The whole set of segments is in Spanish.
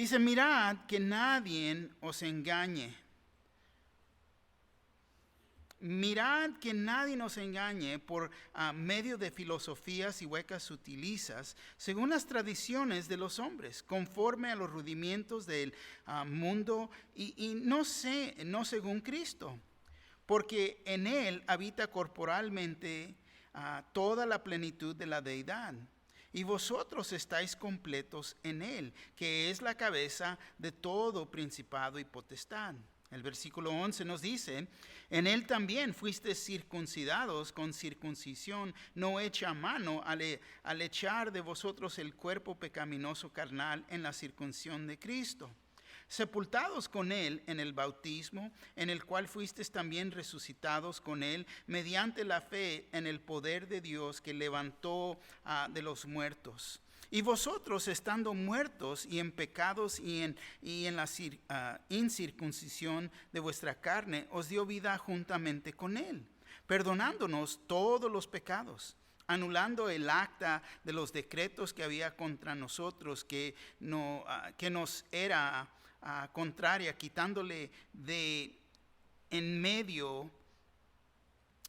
Dice, mirad que nadie os engañe. Mirad que nadie nos engañe por medio de filosofías y huecas sutilezas, según las tradiciones de los hombres, conforme a los rudimientos del mundo y no según Cristo. Porque en él habita corporalmente toda la plenitud de la deidad. Y vosotros estáis completos en él, que es la cabeza de todo principado y potestad. El versículo 11 nos dice, en él también fuisteis circuncidados con circuncisión no hecha a mano al echar de vosotros el cuerpo pecaminoso carnal en la circuncisión de Cristo. Sepultados con él en el bautismo, en el cual fuisteis también resucitados con él, mediante la fe en el poder de Dios que levantó de los muertos. Y vosotros, estando muertos y en pecados y en la incircuncisión de vuestra carne, os dio vida juntamente con él, perdonándonos todos los pecados, anulando el acta de los decretos que había contra nosotros, que nos era contraria, quitándole de en medio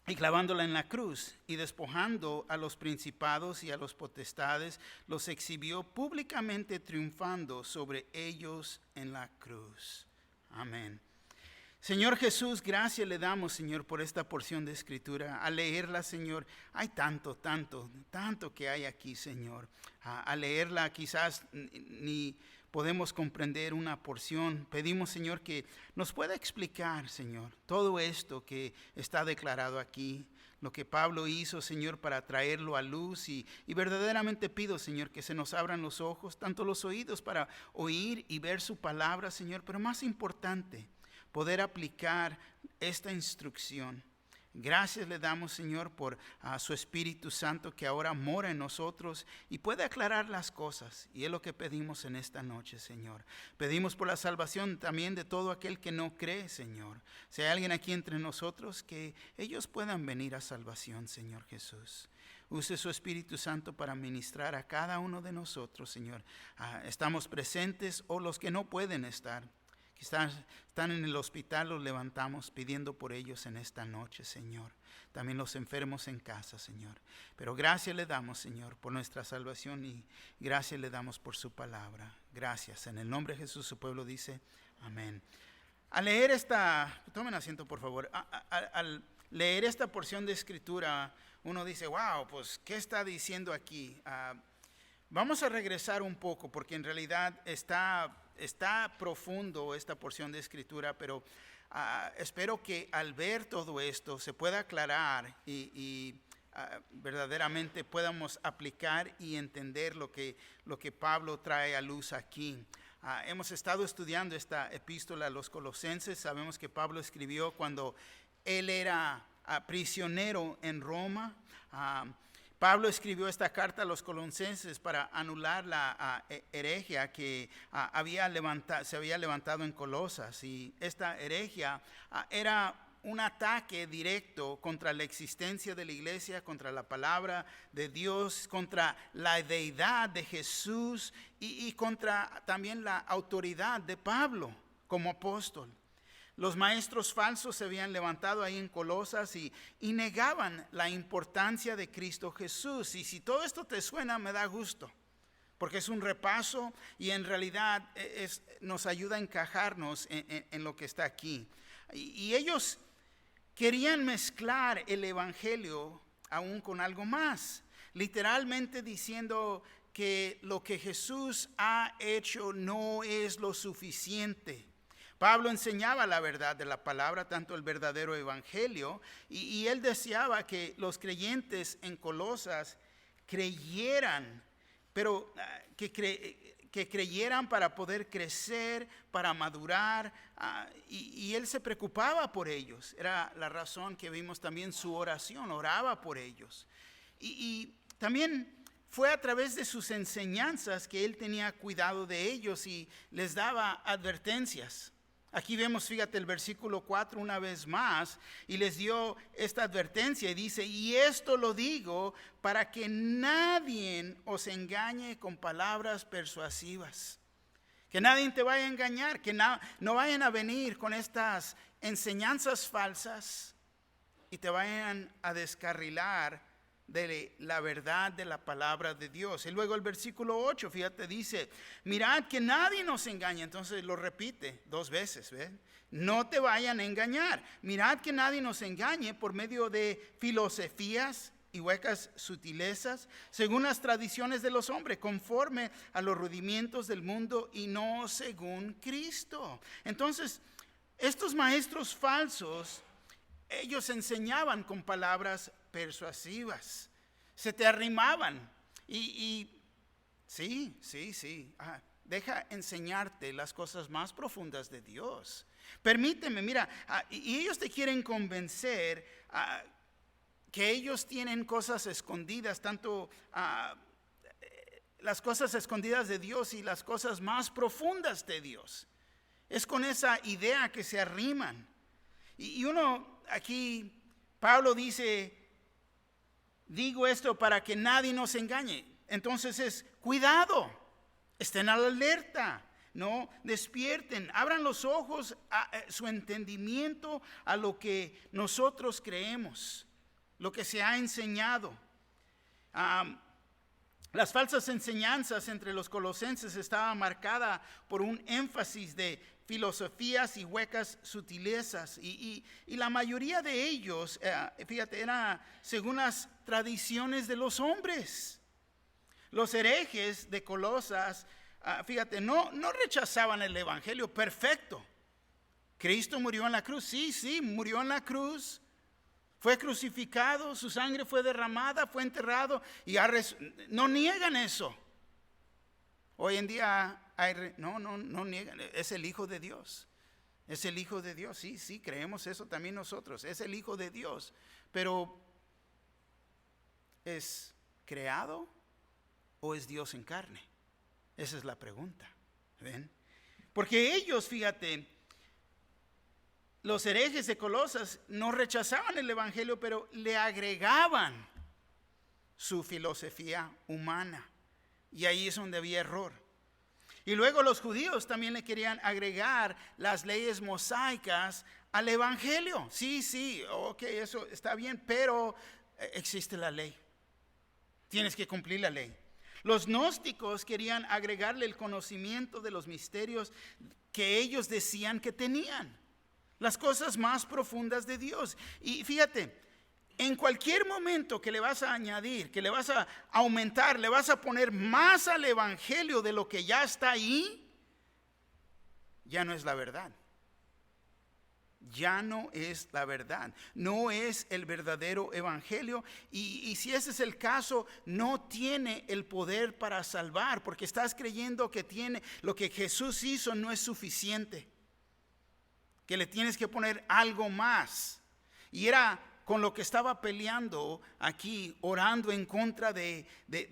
y clavándola en la cruz, y despojando a los principados y a los potestades, los exhibió públicamente, triunfando sobre ellos en la cruz. Amén. Señor Jesús, gracias le damos, Señor, por esta porción de escritura. Al leerla, Señor, hay tanto que hay aquí, Señor. Al leerla quizás ni podemos comprender una porción. Pedimos, Señor, que nos pueda explicar, Señor, todo esto que está declarado aquí, lo que Pablo hizo, Señor, para traerlo a luz. Y verdaderamente pido, Señor, que se nos abran los ojos, tanto los oídos para oír y ver su palabra, Señor, pero más importante, poder aplicar esta instrucción. Gracias le damos, Señor, por su Espíritu Santo que ahora mora en nosotros y puede aclarar las cosas. Y es lo que pedimos en esta noche, Señor. Pedimos por la salvación también de todo aquel que no cree, Señor. Si hay alguien aquí entre nosotros, que ellos puedan venir a salvación, Señor Jesús. Use su Espíritu Santo para ministrar a cada uno de nosotros, Señor. Estamos presentes o los que no pueden estar. Están en el hospital, los levantamos pidiendo por ellos en esta noche, Señor. También los enfermos en casa, Señor. Pero gracias le damos, Señor, por nuestra salvación y gracias le damos por su palabra. Gracias. En el nombre de Jesús, su pueblo dice, amén. Al leer tomen asiento por favor. Al leer esta porción de escritura, uno dice, wow, pues, ¿qué está diciendo aquí? Vamos a regresar un poco porque en realidad está profundo esta porción de escritura, pero espero que al ver todo esto se pueda aclarar y verdaderamente podamos aplicar y entender lo que Pablo trae a luz aquí. Hemos estado estudiando esta epístola a los Colosenses. Sabemos que Pablo escribió cuando él era prisionero en Roma. Pablo escribió esta carta a los Colosenses para anular la herejía que se había levantado en Colosas. Y esta herejía era un ataque directo contra la existencia de la iglesia, contra la palabra de Dios, contra la deidad de Jesús y contra también la autoridad de Pablo como apóstol. Los maestros falsos se habían levantado ahí en Colosas y negaban la importancia de Cristo Jesús. Y si todo esto te suena, me da gusto, porque es un repaso y en realidad nos ayuda a encajarnos en lo que está aquí. Y ellos querían mezclar el evangelio aún con algo más, literalmente diciendo que lo que Jesús ha hecho no es lo suficiente. Pablo enseñaba la verdad de la palabra, tanto el verdadero evangelio, y él deseaba que los creyentes en Colosas creyeran, pero que creyeran para poder crecer, para madurar, y él se preocupaba por ellos. Era la razón que vimos también su oración, oraba por ellos. Y también fue a través de sus enseñanzas que él tenía cuidado de ellos y les daba advertencias. Aquí vemos, fíjate, el versículo 4 una vez más, y les dio esta advertencia y dice, y esto lo digo para que nadie os engañe con palabras persuasivas. Que nadie te vaya a engañar, que no vayan a venir con estas enseñanzas falsas y te vayan a descarrilar de la verdad de la palabra de Dios. Y luego el versículo 8, fíjate, dice, mirad que nadie nos engañe. Entonces lo repite 2 veces, ¿ven? No te vayan a engañar. Mirad que nadie nos engañe por medio de filosofías y huecas sutilezas, según las tradiciones de los hombres, conforme a los rudimientos del mundo y no según Cristo. Entonces, estos maestros falsos, ellos enseñaban con palabras persuasivas, se te arrimaban y sí, deja enseñarte las cosas más profundas de Dios. Permíteme, mira, y ellos te quieren convencer que ellos tienen cosas escondidas, tanto las cosas escondidas de Dios y las cosas más profundas de Dios. Es con esa idea que se arriman. Y uno aquí, Pablo dice, digo esto para que nadie nos engañe. Entonces es cuidado, estén a la alerta, no despierten, abran los ojos a su entendimiento a lo que nosotros creemos, lo que se ha enseñado. Las falsas enseñanzas entre los colosenses estaban marcadas por un énfasis de filosofías y huecas sutilezas. Y la mayoría de ellos, fíjate, era según las tradiciones de los hombres. Los herejes de Colosas, fíjate, no rechazaban el evangelio perfecto. Cristo murió en la cruz, sí, murió en la cruz. Fue crucificado, su sangre fue derramada, fue enterrado y no niegan eso. Hoy en día no niegan, es el Hijo de Dios. Es el Hijo de Dios, sí, creemos eso también nosotros. Es el Hijo de Dios, pero ¿es creado o es Dios en carne? Esa es la pregunta. ¿Ven? Porque ellos, fíjate, los herejes de Colosas no rechazaban el evangelio, pero le agregaban su filosofía humana. Y ahí es donde había error. Y luego los judíos también le querían agregar las leyes mosaicas al evangelio. Sí, ok, eso está bien, pero existe la ley. Tienes que cumplir la ley. Los gnósticos querían agregarle el conocimiento de los misterios que ellos decían que tenían. Las cosas más profundas de Dios. Y fíjate, en cualquier momento que le vas a añadir, que le vas a aumentar, le vas a poner más al evangelio de lo que ya está ahí, ya no es la verdad. Ya no es la verdad. No es el verdadero evangelio. Y si ese es el caso, no tiene el poder para salvar, porque estás creyendo que tiene lo que Jesús hizo no es suficiente. Que le tienes que poner algo más. Y era con lo que estaba peleando aquí, orando en contra de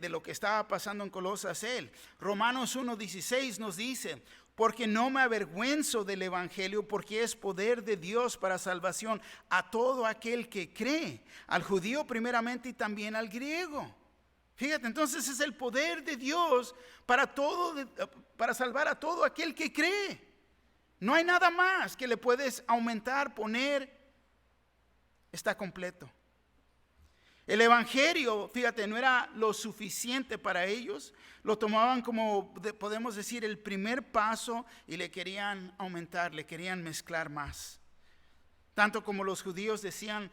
lo que estaba pasando en Colosas él. Romanos 1:16 nos dice, porque no me avergüenzo del evangelio, porque es poder de Dios para salvación a todo aquel que cree, al judío primeramente y también al griego. Fíjate, entonces es el poder de Dios para salvar a todo aquel que cree. No hay nada más que le puedes aumentar, poner. Está completo. El evangelio, fíjate, no era lo suficiente para ellos. Lo tomaban como, podemos decir, el primer paso y le querían aumentar, le querían mezclar más. Tanto como los judíos decían,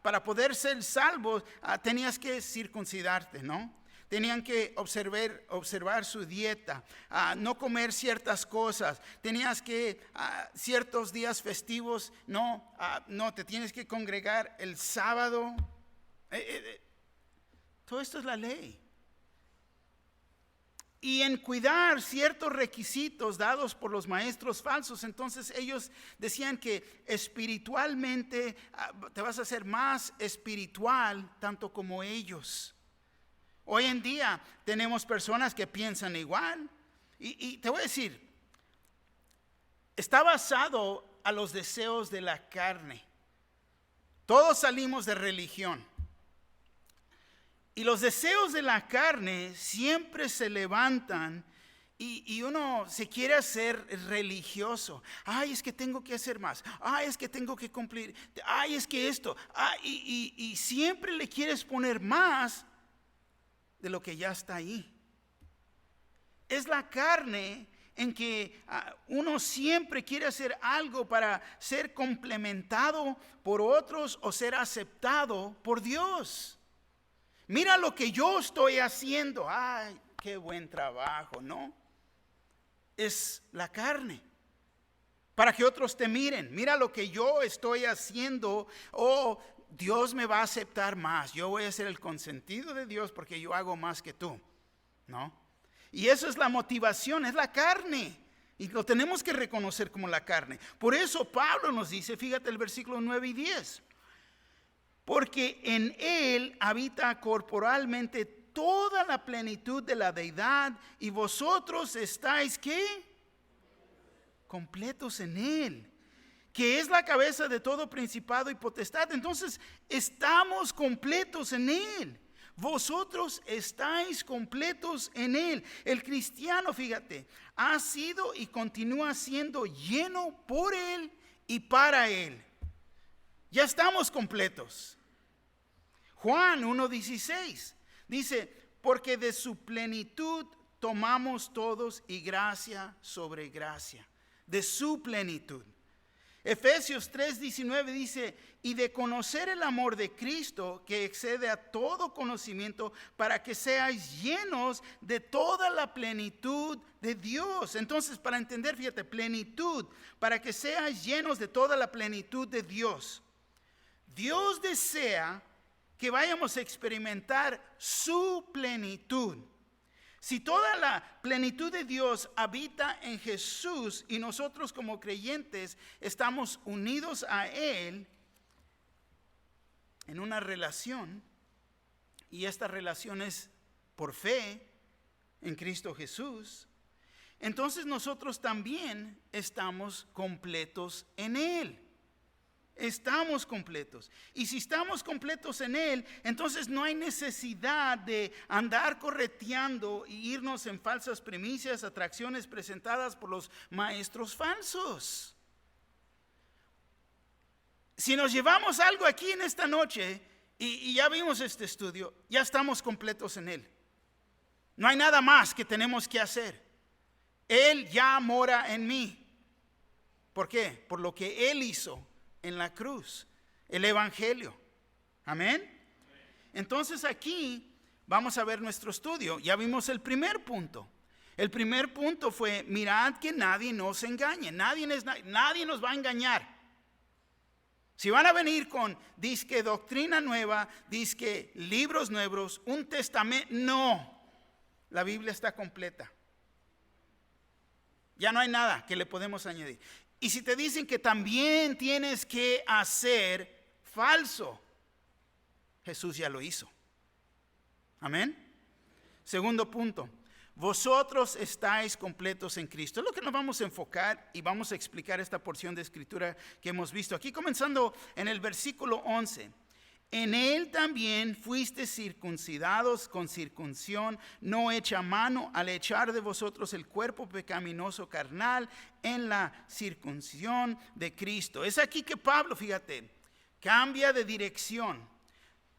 para poder ser salvos tenías que circuncidarte, ¿no? Tenían que observar su dieta, no comer ciertas cosas. Tenías que ciertos días festivos, no, te tienes que congregar el sábado. Todo esto es la ley. Y en cuidar ciertos requisitos dados por los maestros falsos, entonces ellos decían que espiritualmente te vas a hacer más espiritual tanto como ellos. Hoy en día tenemos personas que piensan igual. Y te voy a decir, está basado a los deseos de la carne. Todos salimos de religión. Y los deseos de la carne siempre se levantan Y uno se quiere hacer religioso. Ay, es que tengo que hacer más. Ay, es que tengo que cumplir. Ay, es que esto. Y siempre le quieres poner más de lo que ya está ahí. Es la carne en que uno siempre quiere hacer algo para ser complementado por otros o ser aceptado por Dios. Mira lo que yo estoy haciendo. Ay, qué buen trabajo, ¿no? Es la carne. Para que otros te miren. Mira lo que yo estoy haciendo. Oh, Dios me va a aceptar más. Yo voy a ser el consentido de Dios porque yo hago más que tú, ¿no? Y eso es la motivación, es la carne. Y lo tenemos que reconocer como la carne. Por eso Pablo nos dice, fíjate el versículo 9 y 10. Porque en él habita corporalmente toda la plenitud de la deidad, y vosotros estáis, ¿qué? Completos en él, que es la cabeza de todo principado y potestad. Entonces estamos completos en él. Vosotros estáis completos en él. El cristiano, fíjate, ha sido y continúa siendo lleno por él y para él. Ya estamos completos. Juan 1:16 dice, porque de su plenitud tomamos todos y gracia sobre gracia. De su plenitud. Efesios 3:19 dice, y de conocer el amor de Cristo que excede a todo conocimiento, para que seáis llenos de toda la plenitud de Dios. Entonces, para entender, fíjate, plenitud, para que seáis llenos de toda la plenitud de Dios. Dios desea que vayamos a experimentar su plenitud. Si toda la plenitud de Dios habita en Jesús y nosotros como creyentes estamos unidos a Él en una relación, y esta relación es por fe en Cristo Jesús, entonces nosotros también estamos completos en Él. Estamos completos. Y si estamos completos en Él, entonces no hay necesidad de andar correteando y irnos en falsas primicias, atracciones presentadas por los maestros falsos. Si nos llevamos algo aquí en esta noche y ya vimos este estudio, ya estamos completos en Él. No hay nada más que tenemos que hacer. Él ya mora en mí. ¿Por qué? Por lo que Él hizo en la cruz, el evangelio. Amén. Entonces aquí vamos a ver nuestro estudio. Ya vimos el primer punto. El primer punto fue, mirad que nadie nos engañe. Nadie nos va a engañar. Si van a venir con disque doctrina nueva, disque libros nuevos, un testamento, no. La Biblia está completa. Ya no hay nada que le podemos añadir. Y si te dicen que también tienes que hacer, falso. Jesús ya lo hizo. Amén. Segundo punto. Vosotros estáis completos en Cristo. Es lo que nos vamos a enfocar y vamos a explicar esta porción de escritura que hemos visto. Aquí comenzando en el versículo 11. En él también fuiste circuncidados con circuncisión no hecha a mano, al echar de vosotros el cuerpo pecaminoso carnal en la circuncisión de Cristo. Es aquí que Pablo, fíjate, cambia de dirección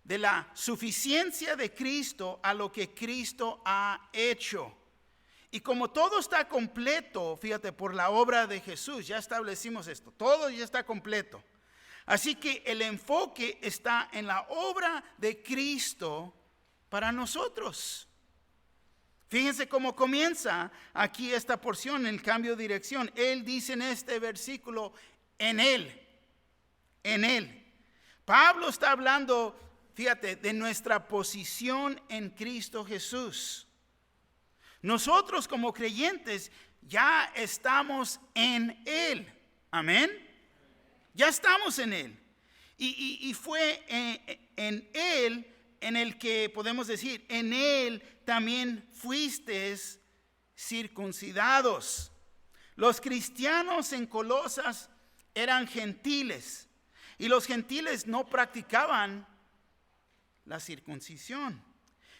de la suficiencia de Cristo a lo que Cristo ha hecho. Y como todo está completo, fíjate, por la obra de Jesús, ya establecimos esto, todo ya está completo. Así que el enfoque está en la obra de Cristo para nosotros. Fíjense cómo comienza aquí esta porción, el cambio de dirección. Él dice en este versículo, en Él. Pablo está hablando, fíjate, de nuestra posición en Cristo Jesús. Nosotros como creyentes ya estamos en Él. Amén. Ya estamos en Él. Y fue en Él en el que podemos decir, en Él también fuisteis circuncidados. Los cristianos en Colosas eran gentiles. Y los gentiles no practicaban la circuncisión.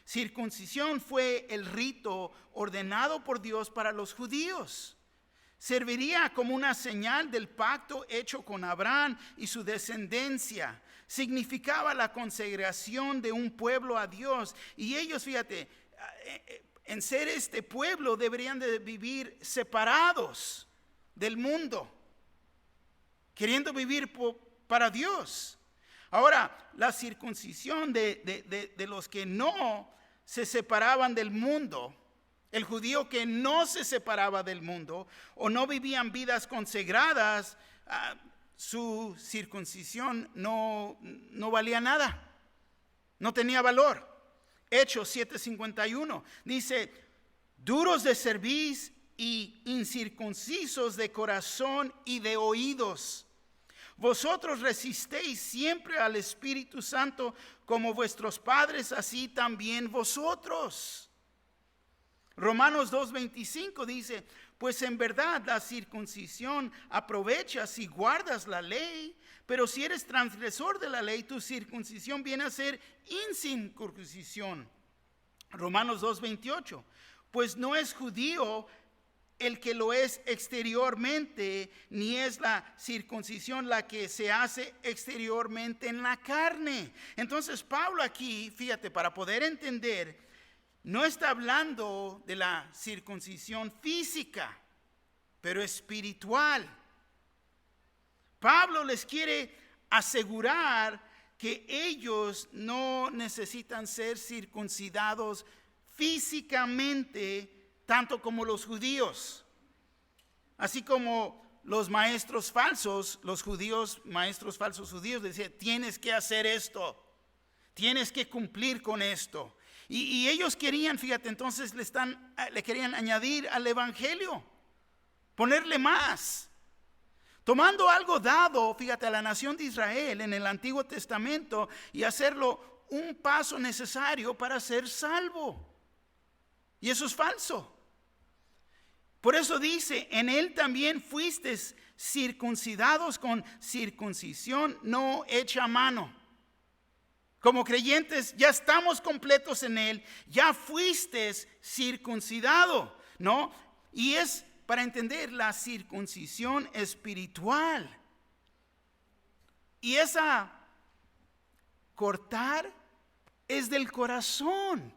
Circuncisión fue el rito ordenado por Dios para los judíos. Serviría como una señal del pacto hecho con Abraham y su descendencia. Significaba la consagración de un pueblo a Dios. Y ellos, fíjate, en ser este pueblo deberían de vivir separados del mundo, queriendo vivir para Dios. Ahora, la circuncisión de los que no se separaban del mundo, el judío que no se separaba del mundo o no vivían vidas consagradas, su circuncisión no valía nada, no tenía valor. Hechos 7:51 dice: duros de cerviz y incircuncisos de corazón y de oídos, vosotros resistéis siempre al Espíritu Santo, como vuestros padres, así también vosotros. Romanos 2:25 dice: pues en verdad la circuncisión aprovecha si guardas la ley, pero si eres transgresor de la ley, tu circuncisión viene a ser incircuncisión. Romanos 2:28: pues no es judío el que lo es exteriormente, ni es la circuncisión la que se hace exteriormente en la carne. Entonces Pablo aquí, fíjate, para poder entender, no está hablando de la circuncisión física, pero espiritual. Pablo les quiere asegurar que ellos no necesitan ser circuncidados físicamente, tanto como los judíos. Así como los maestros falsos, los judíos, maestros falsos judíos, decían: tienes que hacer esto, tienes que cumplir con esto. Y ellos querían, fíjate, entonces le querían añadir al evangelio, ponerle más. Tomando algo dado, fíjate, a la nación de Israel en el Antiguo Testamento y hacerlo un paso necesario para ser salvo. Y eso es falso. Por eso dice: en él también fuisteis circuncidados con circuncisión no hecha a mano. Como creyentes ya estamos completos en él, ya fuisteis circuncidado, ¿no? Y es para entender la circuncisión espiritual. Y esa cortar es del corazón,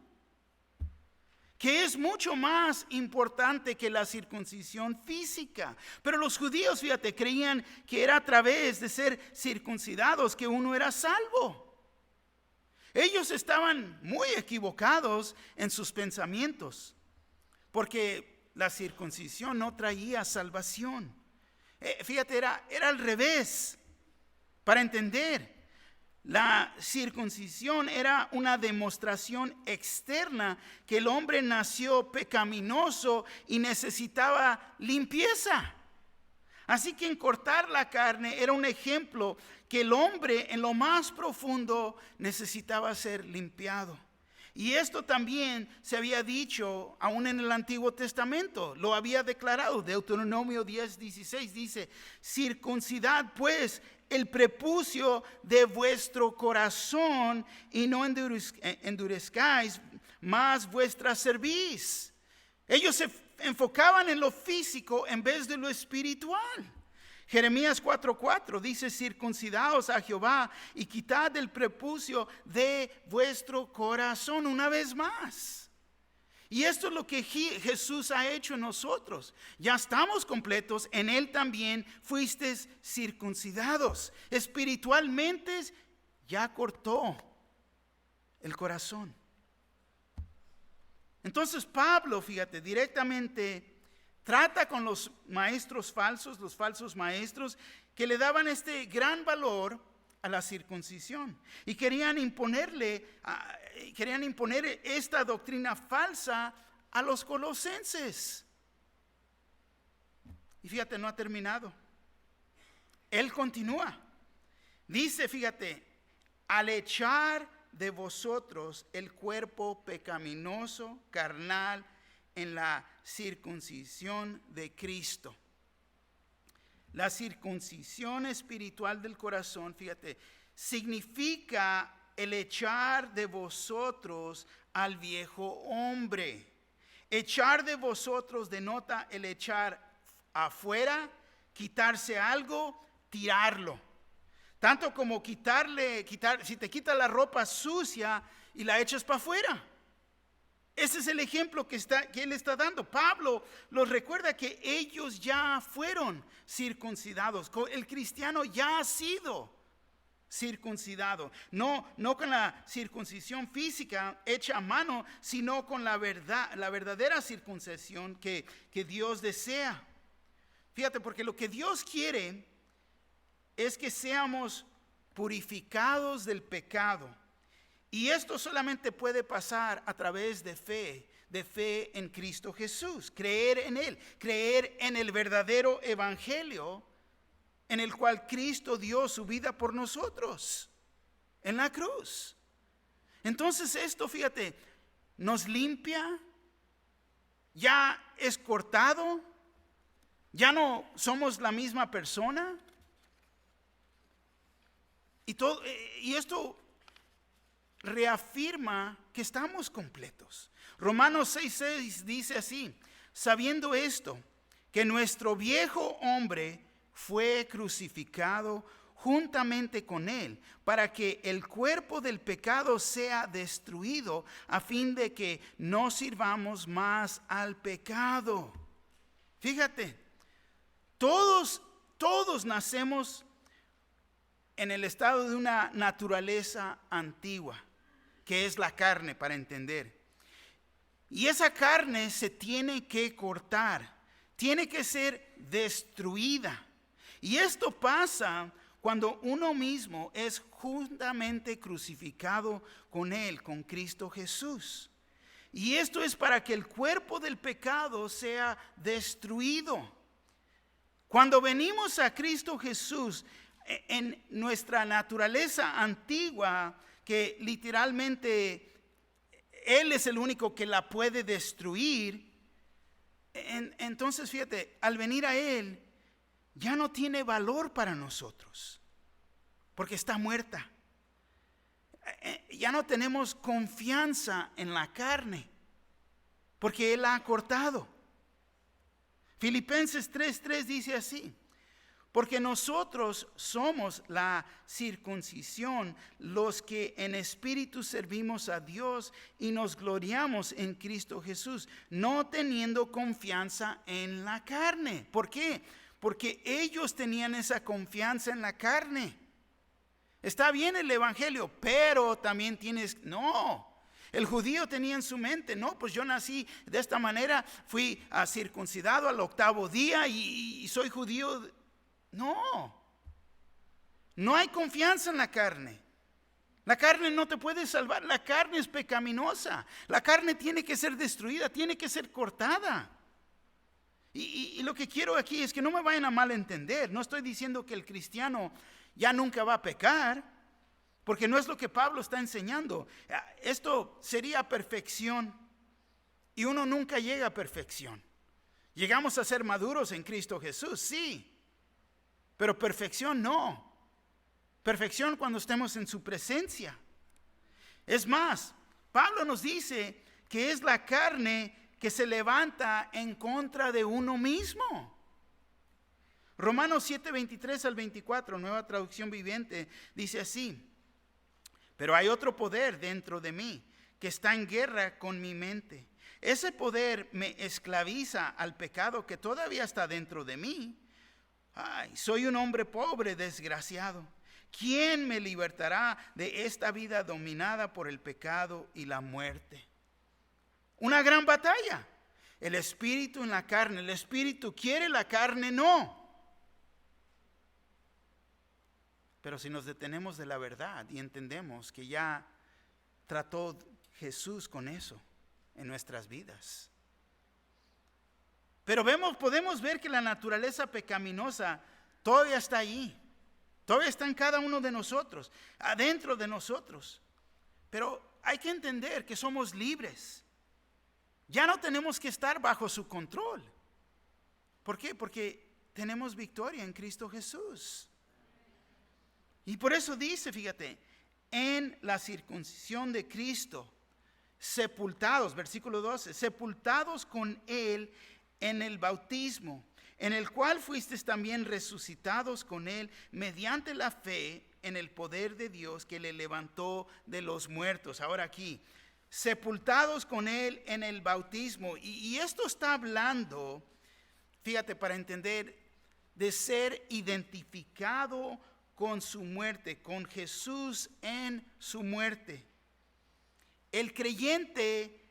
que es mucho más importante que la circuncisión física. Pero los judíos, fíjate, creían que era a través de ser circuncidados que uno era salvo. Ellos estaban muy equivocados en sus pensamientos, porque la circuncisión no traía salvación. Fíjate, era al revés. Para entender, la circuncisión era una demostración externa que el hombre nació pecaminoso y necesitaba limpieza. Así que en cortar la carne era un ejemplo que el hombre en lo más profundo necesitaba ser limpiado. Y esto también se había dicho aún en el Antiguo Testamento, lo había declarado. Deuteronomio 10:16 dice: circuncidad pues el prepucio de vuestro corazón y no endurezcáis más vuestra cerviz. Ellos se enfocaban en lo físico en vez de lo espiritual. Jeremías 4:4 dice: circuncidaos a Jehová y quitad el prepucio de vuestro corazón. Una vez más. Y esto es lo que Jesús ha hecho en nosotros. Ya estamos completos, en él también fuisteis circuncidados. Espiritualmente ya cortó el corazón. Entonces Pablo, fíjate, directamente trata con los maestros falsos, los falsos maestros, que le daban este gran valor a la circuncisión y querían imponer esta doctrina falsa a los colosenses. Y fíjate, no ha terminado. Él continúa. Dice, fíjate: al echar de vosotros el cuerpo pecaminoso, carnal, en la circuncisión de Cristo. La circuncisión espiritual del corazón, fíjate, significa el echar de vosotros al viejo hombre. Echar de vosotros denota el echar afuera, quitarse algo, tirarlo. Tanto como si te quitas la ropa sucia y la echas para afuera. Ese es el ejemplo que él está dando. Pablo los recuerda que ellos ya fueron circuncidados. El cristiano ya ha sido circuncidado. No con la circuncisión física hecha a mano, sino con la verdadera circuncisión que Dios desea. Fíjate, porque lo que Dios quiere es que seamos purificados del pecado. Y esto solamente puede pasar a través de fe en Cristo Jesús, creer en Él, creer en el verdadero evangelio en el cual Cristo dio su vida por nosotros en la cruz. Entonces esto, fíjate, nos limpia, ya es cortado, ya no somos la misma persona. Y esto reafirma que estamos completos. Romanos 6:6 dice así: sabiendo esto, que nuestro viejo hombre fue crucificado juntamente con él, para que el cuerpo del pecado sea destruido, a fin de que no sirvamos más al pecado. Fíjate, todos nacemos en el estado de una naturaleza antigua, que es la carne, para entender. Y esa carne se tiene que cortar, tiene que ser destruida. Y esto pasa cuando uno mismo es juntamente crucificado con Él, con Cristo Jesús. Y esto es para que el cuerpo del pecado sea destruido. Cuando venimos a Cristo Jesús, en nuestra naturaleza antigua, que literalmente Él es el único que la puede destruir, entonces fíjate, al venir a Él, ya no tiene valor para nosotros, porque está muerta. Ya no tenemos confianza en la carne, porque Él la ha cortado. Filipenses 3:3 dice así: porque nosotros somos la circuncisión, los que en espíritu servimos a Dios y nos gloriamos en Cristo Jesús, no teniendo confianza en la carne. ¿Por qué? Porque ellos tenían esa confianza en la carne. Está bien el evangelio, pero también el judío tenía en su mente, pues yo nací de esta manera, fui circuncidado al 8º día y soy judío. No hay confianza en la carne. La carne no te puede salvar, la carne es pecaminosa, la carne tiene que ser destruida, tiene que ser cortada. Y lo que quiero aquí es que no me vayan a malentender. No estoy diciendo que el cristiano ya nunca va a pecar, porque no es lo que Pablo está enseñando. Esto sería perfección, y uno nunca llega a perfección. Llegamos a ser maduros en Cristo Jesús, sí, pero perfección no. Perfección cuando estemos en su presencia. Es más, Pablo nos dice que es la carne que se levanta en contra de uno mismo. Romanos 7:23 al 24, Nueva Traducción Viviente, dice así: pero hay otro poder dentro de mí que está en guerra con mi mente. Ese poder me esclaviza al pecado que todavía está dentro de mí. Soy un hombre pobre, desgraciado. ¿Quién me libertará de esta vida dominada por el pecado y la muerte? Una gran batalla. El espíritu en la carne. El espíritu quiere, la carne no. Pero si nos detenemos de la verdad y entendemos que ya trató Jesús con eso en nuestras vidas. Pero podemos ver que la naturaleza pecaminosa todavía está ahí. Todavía está en cada uno de nosotros, adentro de nosotros. Pero hay que entender que somos libres. Ya no tenemos que estar bajo su control. ¿Por qué? Porque tenemos victoria en Cristo Jesús. Y por eso dice, fíjate, en la circuncisión de Cristo, sepultados, versículo 12, sepultados con Él en el bautismo, en el cual fuisteis también resucitados con Él mediante la fe en el poder de Dios que le levantó de los muertos. Ahora aquí, sepultados con Él en el bautismo. Y esto está hablando, fíjate, para entender, de ser identificado con su muerte, con Jesús en su muerte. El creyente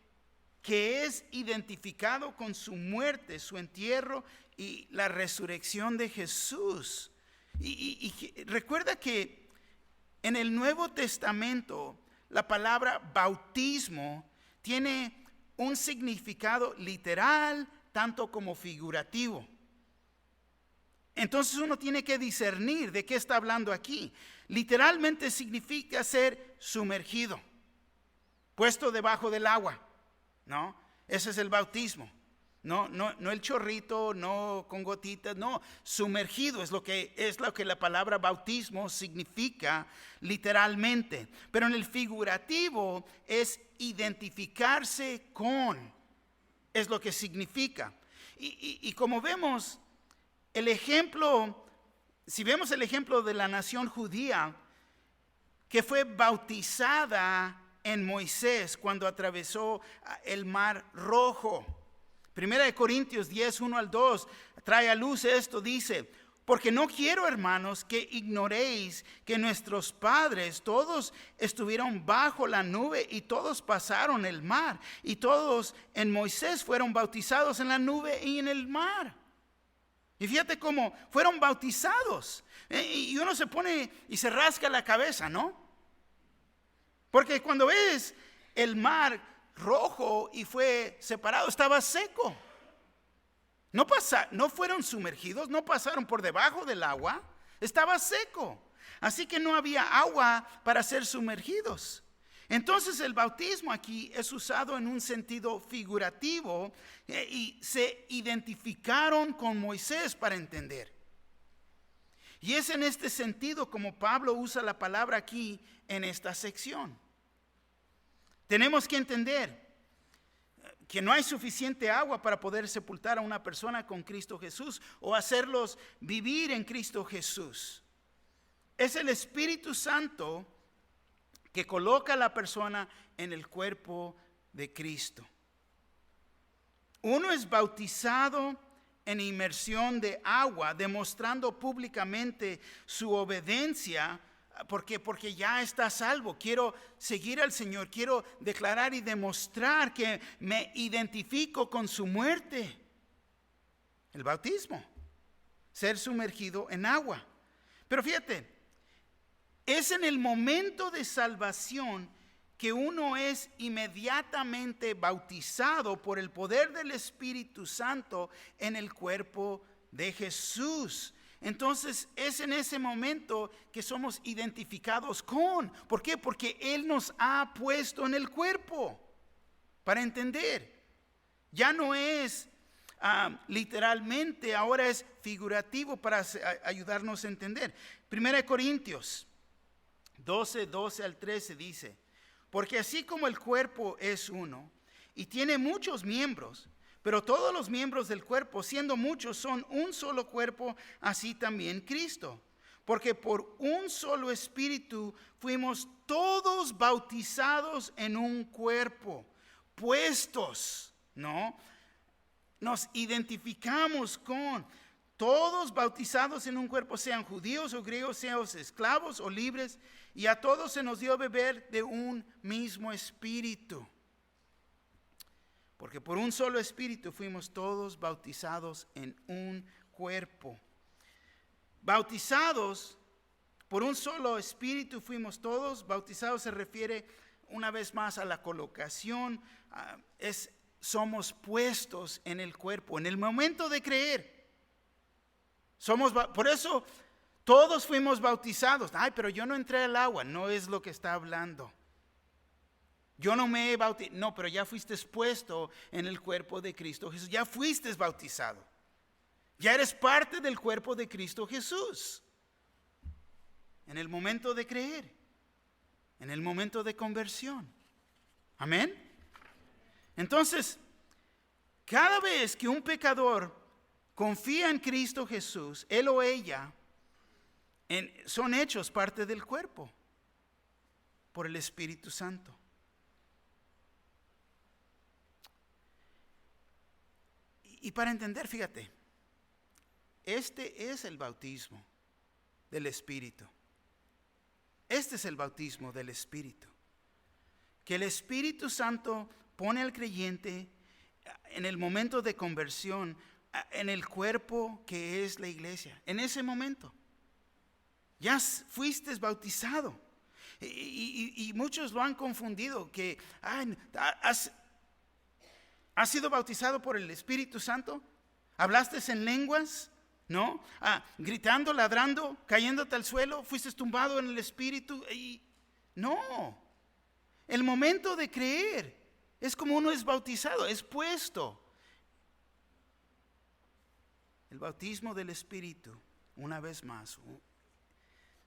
que es identificado con su muerte, su entierro y la resurrección de Jesús. Y recuerda que en el Nuevo Testamento la palabra bautismo tiene un significado literal tanto como figurativo. Entonces uno tiene que discernir de qué está hablando aquí. Literalmente significa ser sumergido, puesto debajo del agua, ¿no? Ese es el bautismo. No el chorrito, no con gotitas, no, sumergido es lo que la palabra bautismo significa literalmente. Pero en el figurativo es identificarse con, es lo que significa. Y como vemos el ejemplo, si vemos el ejemplo de la nación judía que fue bautizada en Moisés cuando atravesó el Mar Rojo. Primera de Corintios 10, 1 al 2 trae a luz esto, dice: porque no quiero, hermanos, que ignoréis que nuestros padres todos estuvieron bajo la nube y todos pasaron el mar, y todos en Moisés fueron bautizados en la nube y en el mar. Y fíjate cómo fueron bautizados. Y uno se pone y se rasca la cabeza, ¿no? Porque cuando ves el mar rojo y fue separado, estaba seco. No fueron sumergidos, no pasaron por debajo del agua, estaba seco. Así que no había agua para ser sumergidos. Entonces el bautismo aquí es usado en un sentido figurativo y se identificaron con Moisés para entender. Y es en este sentido como Pablo usa la palabra aquí en esta sección. Tenemos que entender que no hay suficiente agua para poder sepultar a una persona con Cristo Jesús o hacerlos vivir en Cristo Jesús. Es el Espíritu Santo que coloca a la persona en el cuerpo de Cristo. Uno es bautizado en inmersión de agua, demostrando públicamente su obediencia, porque ya está salvo. Quiero seguir al Señor, quiero declarar y demostrar que me identifico con su muerte. El bautismo, ser sumergido en agua. Pero fíjate, es en el momento de salvación que uno es inmediatamente bautizado por el poder del Espíritu Santo en el cuerpo de Jesús. Entonces es en ese momento que somos identificados con. ¿Por qué? Porque Él nos ha puesto en el cuerpo. Para entender, ya no es literalmente, ahora es figurativo para ayudarnos a entender. 1 Corintios 12, 12 al 13 dice: porque así como el cuerpo es uno y tiene muchos miembros, pero todos los miembros del cuerpo, siendo muchos, son un solo cuerpo, así también Cristo. Porque por un solo espíritu fuimos todos bautizados en un cuerpo, puestos, ¿no? Nos identificamos con todos bautizados en un cuerpo, sean judíos o griegos, sean esclavos o libres, y a todos se nos dio beber de un mismo espíritu. Porque por un solo espíritu fuimos todos bautizados en un cuerpo. Bautizados por un solo espíritu fuimos todos bautizados, se refiere una vez más a la colocación, somos puestos en el cuerpo, en el momento de creer. Por eso todos fuimos bautizados. Ay, pero yo no entré al agua. No es lo que está hablando. Yo no me he bautizado. No, pero ya fuiste puesto en el cuerpo de Cristo Jesús. Ya fuiste bautizado. Ya eres parte del cuerpo de Cristo Jesús. En el momento de creer. en el momento de conversión. Amén. Entonces, cada vez que un pecador confía en Cristo Jesús, él o ella son hechos parte del cuerpo por el Espíritu Santo. Y para entender, fíjate, este es el bautismo del Espíritu. Este es el bautismo del Espíritu. Que el Espíritu Santo pone al creyente en el momento de conversión, en el cuerpo que es la iglesia. En ese momento, ya fuiste bautizado. Y muchos lo han confundido, que ¿has sido bautizado por el Espíritu Santo? ¿Hablaste en lenguas? ¿No? Gritando, ladrando, cayéndote al suelo, fuiste tumbado en el Espíritu. No. El momento de creer es como uno es bautizado, es puesto. El bautismo del Espíritu, una vez más.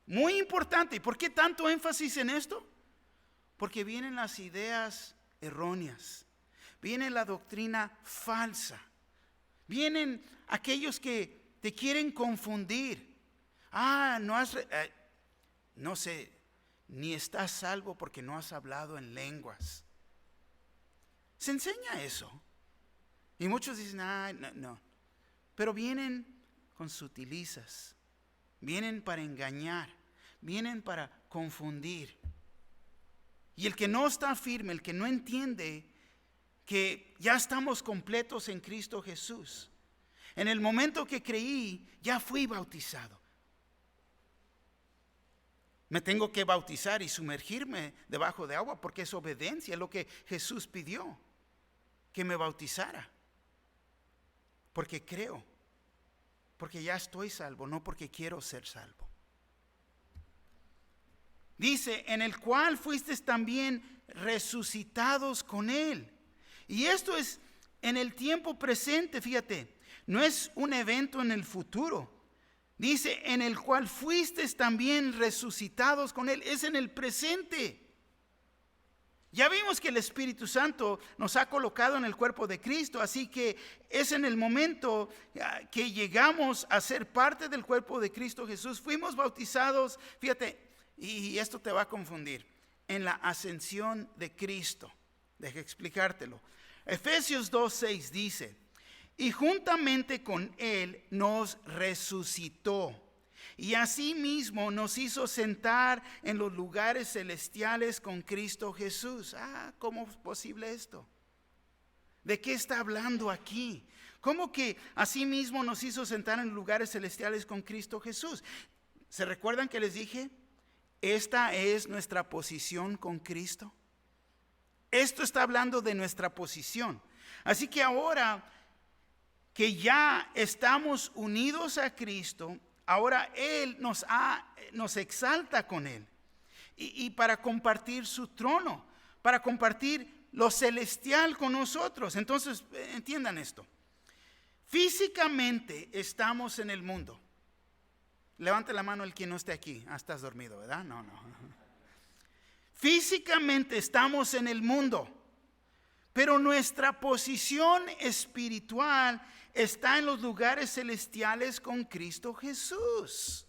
Muy importante. ¿Y por qué tanto énfasis en esto? Porque vienen las ideas erróneas. Viene la doctrina falsa. Vienen aquellos que te quieren confundir. No sé, ni estás salvo porque no has hablado en lenguas. Se enseña eso. Y muchos dicen, no. Pero vienen con sutilizas. Vienen para engañar. Vienen para confundir. Y el que no está firme, el que no entiende que ya estamos completos en Cristo Jesús. En el momento que creí, ya fui bautizado. Me tengo que bautizar y sumergirme debajo de agua porque es obediencia, es lo que Jesús pidió, que me bautizara. Porque creo, porque ya estoy salvo, no porque quiero ser salvo. Dice, en el cual fuisteis también resucitados con Él. Y esto es en el tiempo presente, fíjate, no es un evento en el futuro. Dice, en el cual fuisteis también resucitados con Él, es en el presente. Ya vimos que el Espíritu Santo nos ha colocado en el cuerpo de Cristo, así que es en el momento que llegamos a ser parte del cuerpo de Cristo Jesús. Fuimos bautizados, fíjate, y esto te va a confundir, en la ascensión de Cristo. Deja explicártelo. Efesios 2:6 dice, y juntamente con Él nos resucitó. Y asimismo nos hizo sentar en los lugares celestiales con Cristo Jesús. ¿Cómo es posible esto? ¿De qué está hablando aquí? ¿Cómo que asimismo nos hizo sentar en lugares celestiales con Cristo Jesús? ¿Se recuerdan que les dije? Esta es nuestra posición con Cristo. Esto está hablando de nuestra posición. Así que ahora que ya estamos unidos a Cristo, ahora Él nos exalta con Él. Y para compartir su trono, para compartir lo celestial con nosotros. Entonces, entiendan esto. Físicamente estamos en el mundo. Levante la mano el que no esté aquí. Estás dormido, ¿verdad? No. Físicamente estamos en el mundo, pero nuestra posición espiritual está en los lugares celestiales con Cristo Jesús.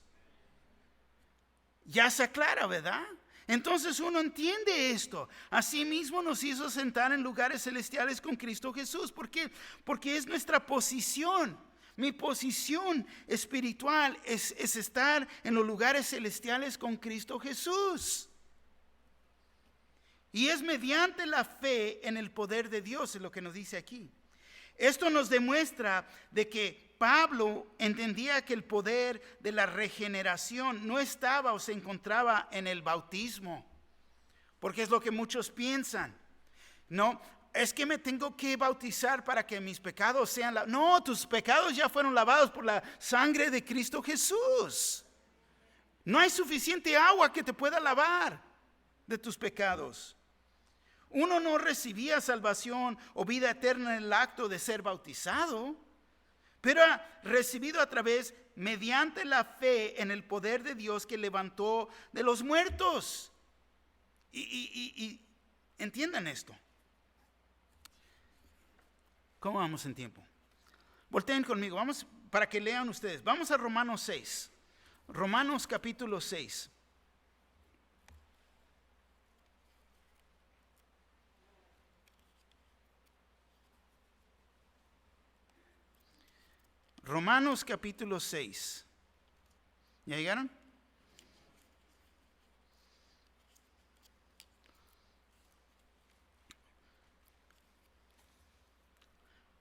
Ya se aclara, ¿verdad? Entonces uno entiende esto. Asimismo nos hizo sentar en lugares celestiales con Cristo Jesús. ¿Por qué? Porque es nuestra posición. Mi posición espiritual es estar en los lugares celestiales con Cristo Jesús. Y es mediante la fe en el poder de Dios, es lo que nos dice aquí. Esto nos demuestra de que Pablo entendía que el poder de la regeneración no estaba o se encontraba en el bautismo, porque es lo que muchos piensan. No, es que me tengo que bautizar para que mis pecados sean lavados. No, tus pecados ya fueron lavados por la sangre de Cristo Jesús. No hay suficiente agua que te pueda lavar de tus pecados. Uno no recibía salvación o vida eterna en el acto de ser bautizado, pero ha recibido a través, mediante la fe en el poder de Dios que levantó de los muertos. Y entiendan esto. ¿Cómo vamos en tiempo? Volteen conmigo, vamos para que lean ustedes. Vamos a Romanos 6. Romanos capítulo 6. Romanos capítulo 6. ¿Ya llegaron?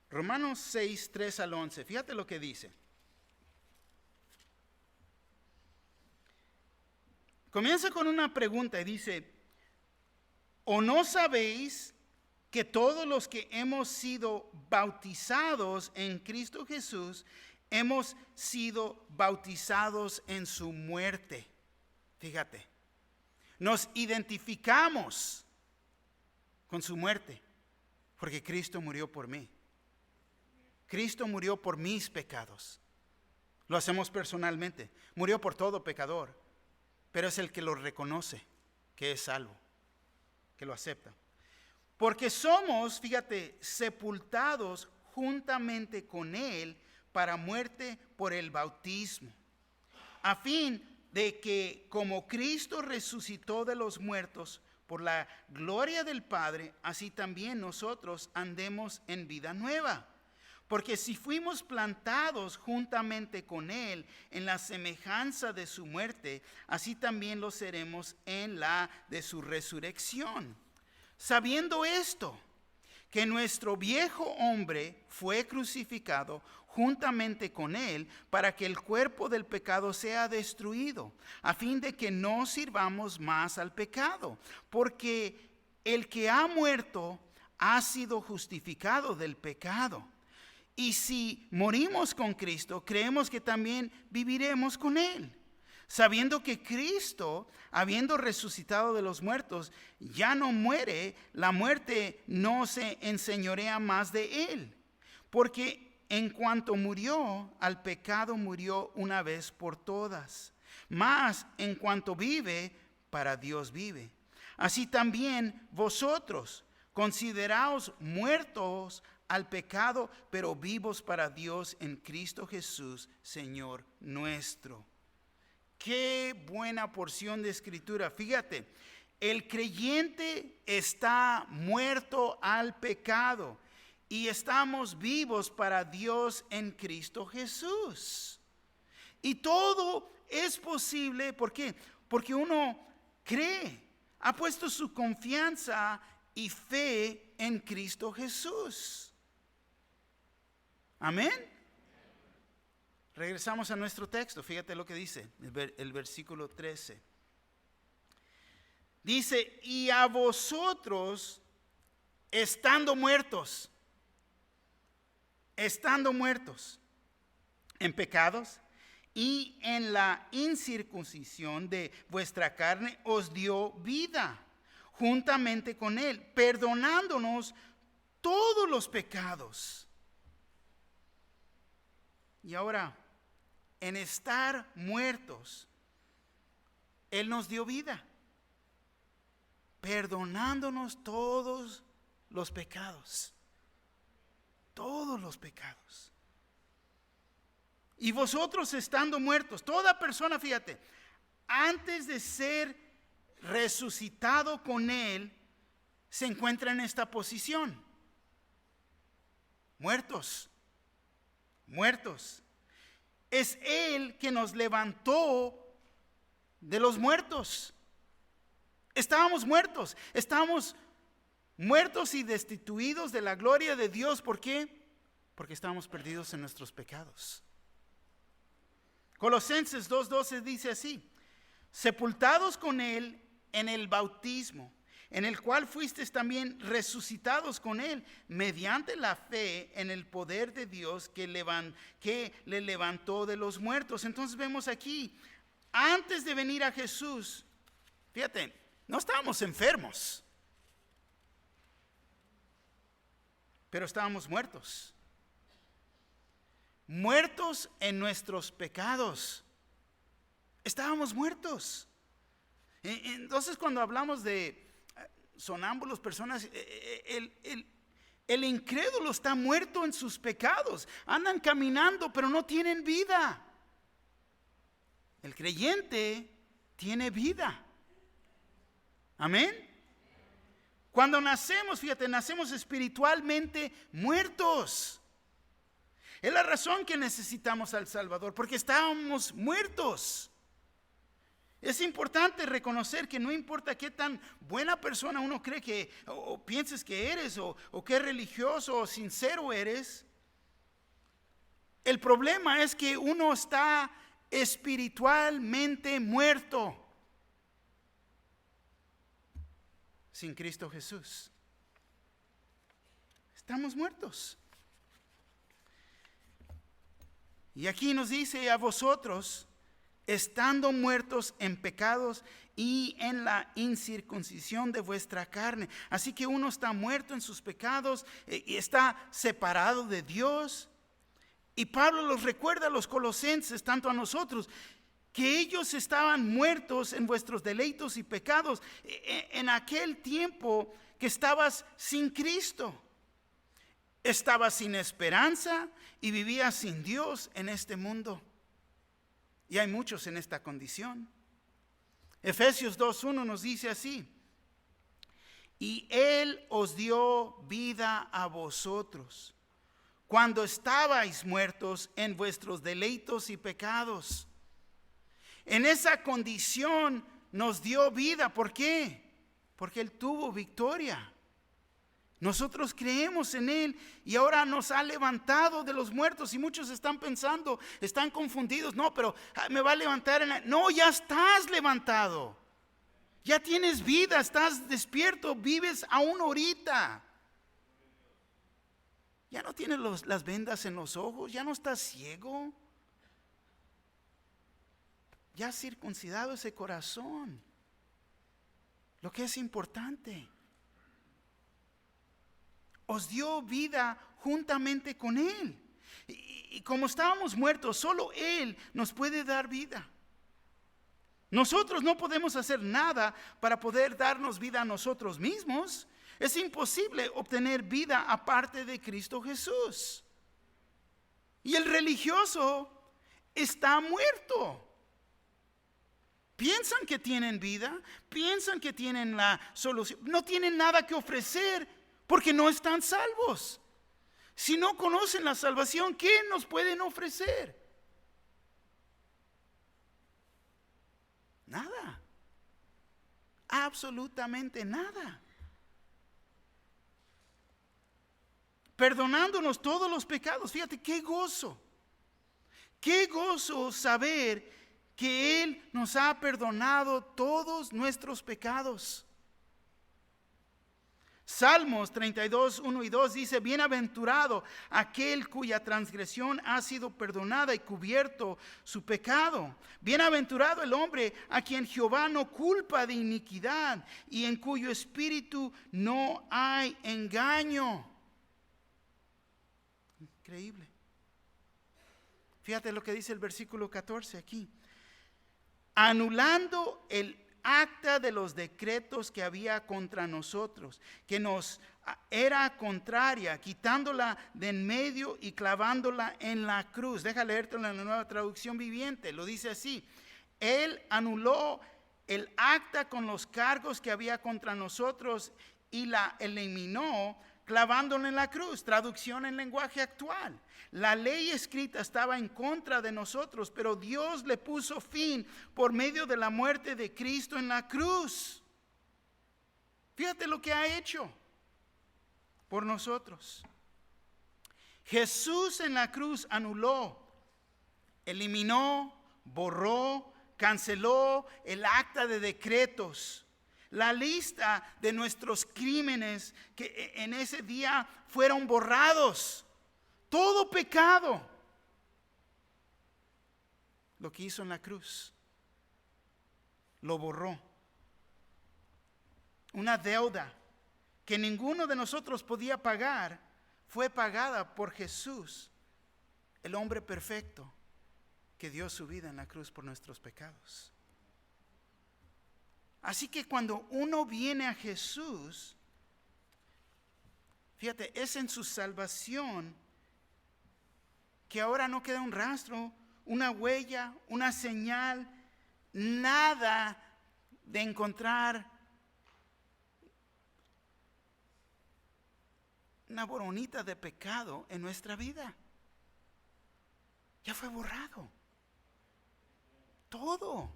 Romanos 6, 3 al 11. Fíjate lo que dice. Comienza con una pregunta y dice, ¿o no sabéis que todos los que hemos sido bautizados en Cristo Jesús, hemos sido bautizados en su muerte? Fíjate, nos identificamos con su muerte, porque Cristo murió por mí. Cristo murió por mis pecados. Lo hacemos personalmente. Murió por todo pecador, pero es el que lo reconoce, que es salvo, que lo acepta. Porque somos, fíjate, sepultados juntamente con Él para muerte por el bautismo, a fin de que como Cristo resucitó de los muertos por la gloria del Padre, así también nosotros andemos en vida nueva. Porque si fuimos plantados juntamente con Él en la semejanza de su muerte, así también lo seremos en la de su resurrección. Sabiendo esto, que nuestro viejo hombre fue crucificado juntamente con Él para que el cuerpo del pecado sea destruido, a fin de que no sirvamos más al pecado. Porque el que ha muerto ha sido justificado del pecado. Y si morimos con Cristo, creemos que también viviremos con Él, sabiendo que Cristo, habiendo resucitado de los muertos, ya no muere, la muerte no se enseñorea más de Él. Porque en cuanto murió, al pecado murió una vez por todas. Mas en cuanto vive, para Dios vive. Así también vosotros, consideraos muertos al pecado, pero vivos para Dios en Cristo Jesús, Señor nuestro. Qué buena porción de escritura. Fíjate, el creyente está muerto al pecado y estamos vivos para Dios en Cristo Jesús. Y todo es posible, ¿por qué? Porque uno cree, ha puesto su confianza y fe en Cristo Jesús. Amén. Regresamos a nuestro texto. Fíjate lo que dice el versículo 13. Dice, y a vosotros, estando muertos en pecados y en la incircuncisión de vuestra carne, os dio vida juntamente con Él, perdonándonos todos los pecados. Y ahora, en estar muertos, Él nos dio vida, perdonándonos todos los pecados. Todos los pecados. Y vosotros estando muertos, toda persona, fíjate, antes de ser resucitado con Él, se encuentra en esta posición. Muertos. Es Él que nos levantó de los muertos. Estábamos muertos y destituidos de la gloria de Dios. ¿Por qué? Porque estábamos perdidos en nuestros pecados. Colosenses 2:12 dice así: sepultados con Él en el bautismo, en el cual fuisteis también resucitados con Él, mediante la fe en el poder de Dios que le levantó de los muertos. Entonces vemos aquí, antes de venir a Jesús, fíjate, no estábamos enfermos, pero estábamos muertos. Muertos en nuestros pecados. Estábamos muertos. Entonces, cuando hablamos de sonámbulos, personas, el incrédulo está muerto en sus pecados. Andan caminando, pero no tienen vida. El creyente tiene vida. Amén. Cuando nacemos, fíjate, nacemos espiritualmente muertos. Es la razón que necesitamos al Salvador, porque estábamos muertos. Es importante reconocer que no importa qué tan buena persona uno cree que, o pienses que eres, o qué religioso o sincero eres, el problema es que uno está espiritualmente muerto sin Cristo Jesús. Estamos muertos. Y aquí nos dice: a vosotros, estando muertos en pecados y en la incircuncisión de vuestra carne. Así que uno está muerto en sus pecados y está separado de Dios. Y Pablo los recuerda a los colosenses, tanto a nosotros, que ellos estaban muertos en vuestros deleitos y pecados en aquel tiempo que estabas sin Cristo. Estabas sin esperanza y vivías sin Dios en este mundo. Y hay muchos en esta condición. Efesios 2:1 nos dice así: y Él os dio vida a vosotros cuando estabais muertos en vuestros deleitos y pecados. En esa condición nos dio vida. ¿Por qué? Porque Él tuvo victoria. Nosotros creemos en Él y ahora nos ha levantado de los muertos. Y muchos están pensando, están confundidos. No, pero me va a levantar No, ya estás levantado. Ya tienes vida, estás despierto, vives aún ahorita. Ya no tienes las vendas en los ojos, ya no estás ciego. Ya has circuncidado ese corazón. Lo que es importante: os dio vida juntamente con Él. Y como estábamos muertos, solo Él nos puede dar vida. Nosotros no podemos hacer nada para poder darnos vida a nosotros mismos. Es imposible obtener vida aparte de Cristo Jesús. Y el religioso está muerto. Piensan que tienen vida, piensan que tienen la solución. No tienen nada que ofrecer porque no están salvos. Si no conocen la salvación, ¿qué nos pueden ofrecer? Nada. Absolutamente nada. Perdonándonos todos los pecados. Fíjate qué gozo. Qué gozo saber que Él nos ha perdonado todos nuestros pecados. Salmos 32, 1 y 2 dice: bienaventurado aquel cuya transgresión ha sido perdonada y cubierto su pecado. Bienaventurado el hombre a quien Jehová no culpa de iniquidad y en cuyo espíritu no hay engaño. Increíble. Fíjate lo que dice el versículo 14 aquí: anulando el acta de los decretos que había contra nosotros, que nos era contraria, quitándola de en medio y clavándola en la cruz. Deja leértelo en la Nueva Traducción Viviente. Lo dice así: Él anuló el acta con los cargos que había contra nosotros y la eliminó clavándola en la cruz. Traducción en lenguaje actual: la ley escrita estaba en contra de nosotros, pero Dios le puso fin por medio de la muerte de Cristo en la cruz. Fíjate lo que ha hecho por nosotros. Jesús en la cruz anuló, eliminó, borró, canceló el acta de decretos, la lista de nuestros crímenes que en ese día fueron borrados. Todo pecado lo que hizo en la cruz lo borró. Una deuda que ninguno de nosotros podía pagar fue pagada por Jesús, el hombre perfecto que dio su vida en la cruz por nuestros pecados. Así que cuando uno viene a Jesús, fíjate, es en su salvación que ahora no queda un rastro, una huella, una señal, nada de encontrar una boronita de pecado en nuestra vida. Ya fue borrado. Todo.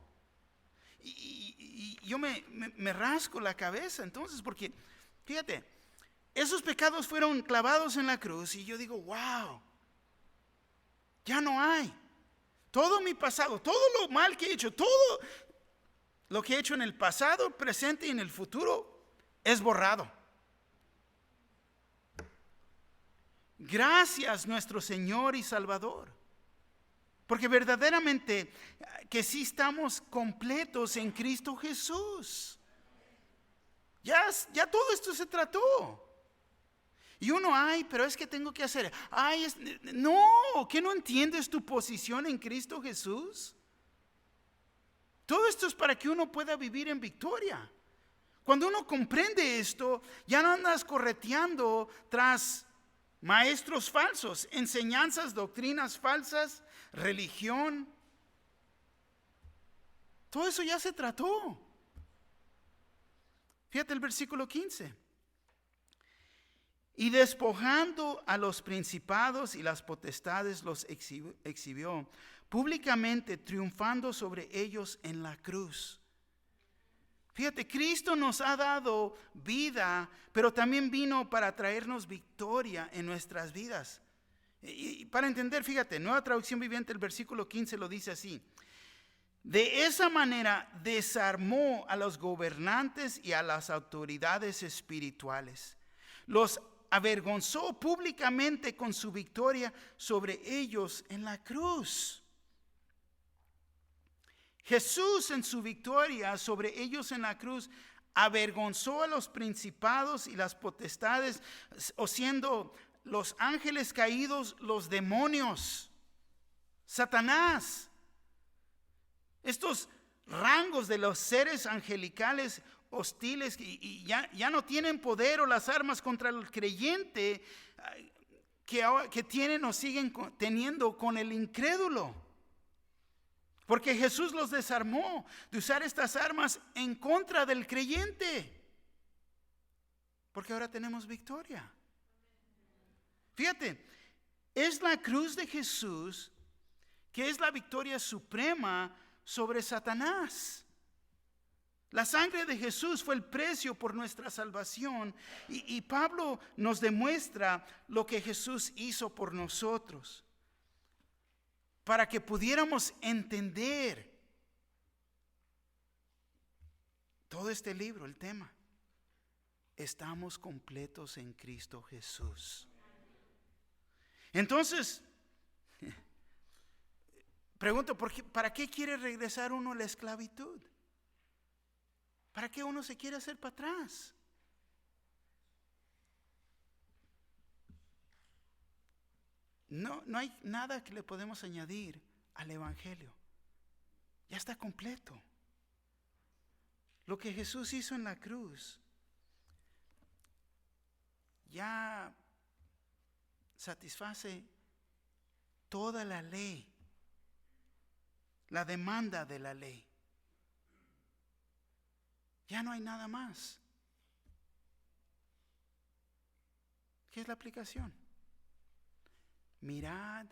Y yo me rasco la cabeza entonces, porque fíjate, esos pecados fueron clavados en la cruz y yo digo, wow, ya no hay. Todo mi pasado, todo lo mal que he hecho, todo lo que he hecho en el pasado, presente y en el futuro es borrado. Gracias nuestro Señor y Salvador. Porque verdaderamente que sí estamos completos en Cristo Jesús. Ya todo esto se trató. Y uno, pero es que tengo que hacer. No, ¿que no entiendes tu posición en Cristo Jesús? Todo esto es para que uno pueda vivir en victoria. Cuando uno comprende esto, ya no andas correteando tras maestros falsos, enseñanzas, doctrinas falsas, religión. Todo eso ya se trató. Fíjate el versículo 15. Y despojando a los principados y las potestades los exhibió públicamente, triunfando sobre ellos en la cruz. Fíjate, Cristo nos ha dado vida, pero también vino para traernos victoria en nuestras vidas. Y para entender, fíjate, Nueva Traducción Viviente, el versículo 15 lo dice así. De esa manera desarmó a los gobernantes y a las autoridades espirituales. Los avergonzó públicamente con su victoria sobre ellos en la cruz. Jesús en su victoria sobre ellos en la cruz avergonzó a los principados y las potestades, o siendo los ángeles caídos, los demonios, Satanás. Estos rangos de los seres angelicales hostiles y ya no tienen poder o las armas contra el creyente que tienen o siguen teniendo con el incrédulo. Porque Jesús los desarmó de usar estas armas en contra del creyente. Porque ahora tenemos victoria. Fíjate, es la cruz de Jesús que es la victoria suprema sobre Satanás. La sangre de Jesús fue el precio por nuestra salvación. Y Pablo nos demuestra lo que Jesús hizo por nosotros, para que pudiéramos entender todo este libro, el tema. Estamos completos en Cristo Jesús. Entonces, pregunto, ¿para qué quiere regresar uno a la esclavitud? ¿Para qué uno se quiere hacer para atrás? No hay nada que le podemos añadir al Evangelio. Ya está completo. Lo que Jesús hizo en la cruz ya satisface toda la ley, la demanda de la ley. Ya no hay nada más. ¿Qué es la aplicación? Mirad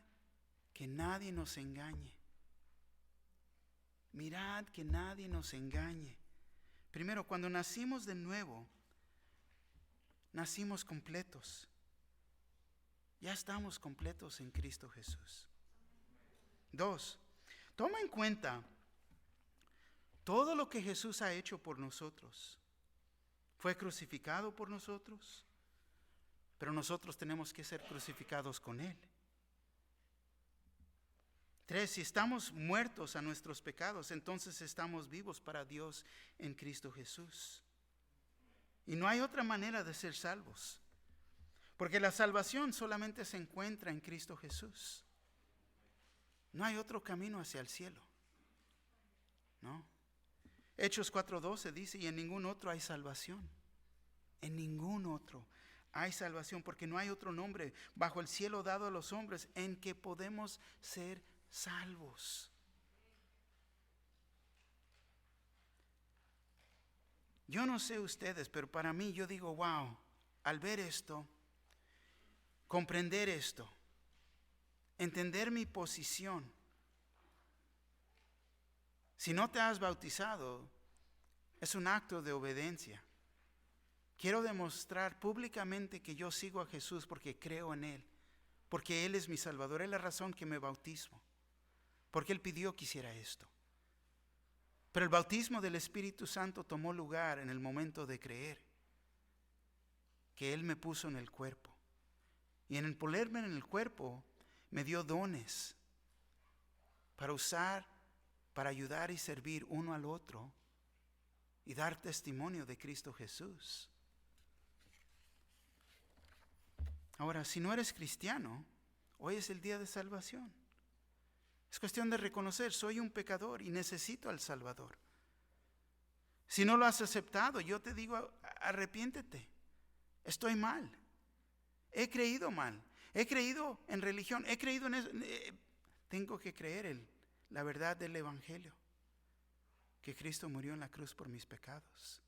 que nadie nos engañe. Mirad que nadie nos engañe. Primero, cuando nacimos de nuevo, nacimos completos. Ya estamos completos en Cristo Jesús. 2, toma en cuenta todo lo que Jesús ha hecho por nosotros. Fue crucificado por nosotros, pero nosotros tenemos que ser crucificados con Él. 3, si estamos muertos a nuestros pecados, entonces estamos vivos para Dios en Cristo Jesús. Y no hay otra manera de ser salvos, porque la salvación solamente se encuentra en Cristo Jesús. No hay otro camino hacia el cielo, ¿no? Hechos 4:12 dice, y en ningún otro hay salvación. En ningún otro hay salvación, porque no hay otro nombre bajo el cielo dado a los hombres en que podemos ser salvos. Yo no sé ustedes, pero para mí yo digo, wow, al ver esto, comprender esto, entender mi posición. Si no te has bautizado, es un acto de obediencia. Quiero demostrar públicamente que yo sigo a Jesús porque creo en Él, porque Él es mi Salvador. Es la razón que me bautizo, porque Él pidió que hiciera esto. Pero el bautismo del Espíritu Santo tomó lugar en el momento de creer, que Él me puso en el cuerpo. Y en el ponerme en el cuerpo, me dio dones para usar, para ayudar y servir uno al otro y dar testimonio de Cristo Jesús. Ahora, si no eres cristiano, hoy es el día de salvación. Es cuestión de reconocer, soy un pecador y necesito al Salvador. Si no lo has aceptado, yo te digo, arrepiéntete. Estoy mal. He creído mal. He creído en religión. He creído en eso. Tengo que creer en la verdad del Evangelio. Que Cristo murió en la cruz por mis pecados.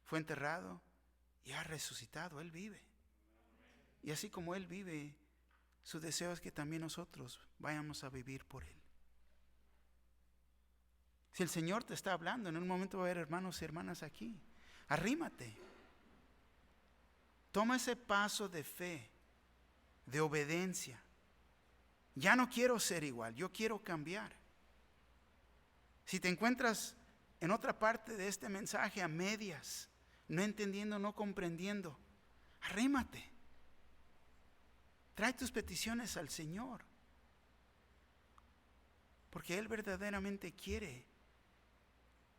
Fue enterrado y ha resucitado. Él vive. Y así como Él vive, su deseo es que también nosotros vayamos a vivir por Él. Si el Señor te está hablando, en un momento va a haber hermanos y hermanas aquí. Arrímate. Toma ese paso de fe, de obediencia. Ya no quiero ser igual, yo quiero cambiar. Si te encuentras en otra parte de este mensaje a medias, no entendiendo, no comprendiendo, arrímate. Trae tus peticiones al Señor. Porque Él verdaderamente quiere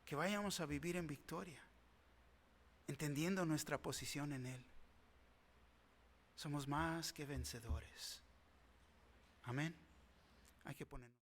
que vayamos a vivir en victoria, entendiendo nuestra posición en Él. Somos más que vencedores. Amén. Hay que ponernos.